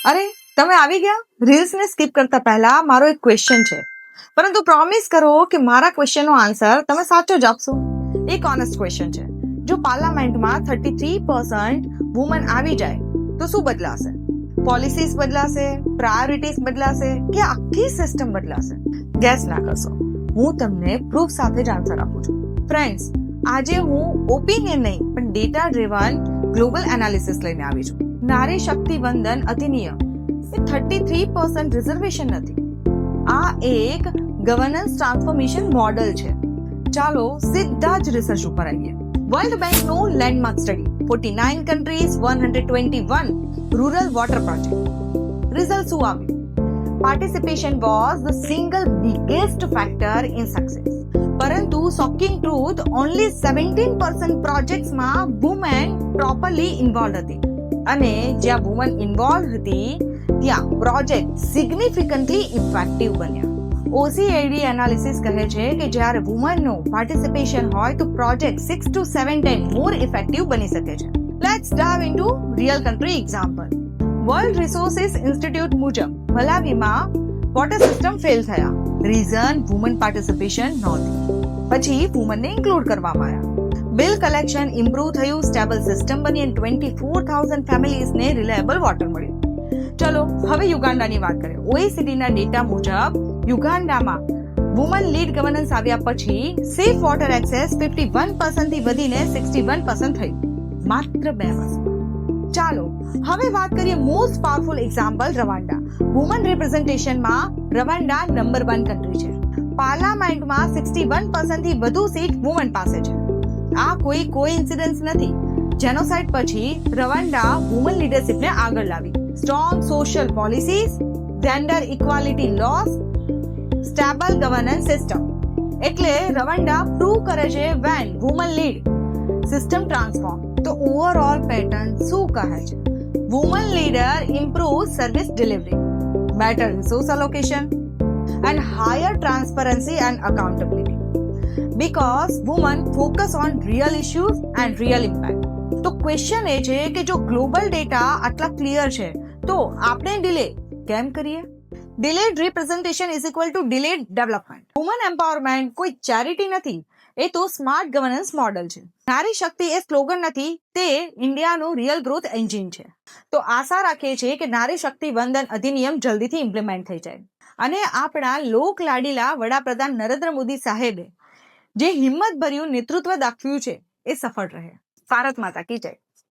અરે તમે આવી ગયા? રીલ્સને સ્કીપ કરતા પહેલા મારો એક ક્વેશ્ચન છે, પરંતુ પ્રોમિસ કરો કે મારા ક્વેશ્ચનનો આન્સર તમે સાચો જ આપશો. એક ઓનેસ્ટ ક્વેશ્ચન છે. જો પાર્લામેન્ટમાં 33% વુમન આવી જાય તો શું બદલાશે? પોલિસીઝ બદલાશે, પ્રાયોરિટીઝ બદલાશે કે આખી સિસ્ટમ બદલાશે? ગેસ ના કરશો, હું તમને પ્રૂફ સાથે જ આન્સર આપું છું. ફ્રેન્ડ્સ, આજે હું ઓપિનિયન નહીં પણ ડેટા ડ્રિવન ગ્લોબલ એનાલિસિસ લઈને આવી છું. નારી શક્તિ વંદન અધિનિયમ એ 33% રિઝર્વેશન નથી. આ એક ગવર્નન્સ ટ્રાન્સફોર્મેશન મોડલ છે. ચાલો સીધા જ રિસર્ચ ઉપર આવીએ. વર્લ્ડ બેંકનું landmark study 49 countries 121 rural water project. Result શું આવ્યું? Participation was the single biggest factor in success. પરંતુ શોકિંગ ટ્રુથ, ઓન્લી 17% પ્રોજેક્ટ્સમાં વુમેન પ્રોપરલી ઇન્વોલ્વ હતી. અને જ્યાં વુમન ઇન્વોલ્વ હતી ત્યાં પ્રોજેક્ટ સિગ્નિફિકન્ટલી ઇફેક્ટિવ બન્યા. ઓસીએડી એનાલિસિસ કહે છે કે જ્યારે વુમનનું પાર્ટિસિપેશન હોય તો project 6 to 7 times more effective બની શકે છે. Let's dive into real country example. World resources institute મુજબ મલાવીમાં વોટર સિસ્ટમ ફેલ થયા. રીઝન વુમન પાર્ટિસિપેશન નહોતી. પછી વુમનને ઇન્ક્લુડ કરવામાં આવ્યા. બિલ કલેક્શન ઇમ્પ્રૂવ થયું, સ્ટેબલ સિસ્ટમ બની અને 24,000 ફેમિલીઝને રિલાયેબલ વોટર મળ્યું. ચલો હવે યુગાન્ડાની વાત કરીએ. ઓઈસીડીના ડેટા મુજબ યુગાન્ડામાં વુમન લીડ ગવર્નન્સ આવ્યા પછી સેફ વોટર એક્સેસ 51% થી વધીને 61% થયું માત્ર 2 વર્ષમાં. ચાલો હવે વાત કરીએ most powerful example Rwanda. Woman રિપ્રેઝન્ટેશનમાં રવાન્ડા નંબર 1 કન્ટ્રી છે. પાર્લામેન્ટમાં 61% થી વધુ સીટ વુમન પાસે છે. આ કોઈ કોઇન્સિડન્સ નથી. જેનોસાઇડ પછી રવાન્ડા વુમન લીડરશિપને આગળ લાવી. Strong social policies, gender equality laws, stable governance system. એટલે રવાન્ડા પ્રૂવ કરે છે when woman lead system transform. તો ઓવરઓલ પેટર્ન શું કહે છે? Woman leader improve service delivery, better resource allocation and higher transparency and accountability because women focus on real issues and real impact. તો question એ છે કે જો ગ્લોબલ ડેટા આટલા clear છે તો આપણે ડિલે કેમ કરીએ? Delayed representation is equal to delayed development. Woman empowerment કોઈ ચેરિટી નથી, એ તો સ્માર્ટ ગવર્નન્સ મોડલ છે. નારી શક્તિ એ સ્લોગન નથી, તે ઇન્ડિયાનું રિયલ ગ્રોથ એન્જિન છે. તો આશા રાખીએ છીએ કે નારી શક્તિ વંદન અધિનિયમ જલ્દીથી ઇમ્પ્લિમેન્ટ થઈ જાય અને આપણા લોક લાડીલા વડાપ્રધાન નરેન્દ્ર મોદી સાહેબે જે હિંમતભર્યું નેતૃત્વ દાખવ્યું છે એ સફળ રહે. ભારત માતા કી જય.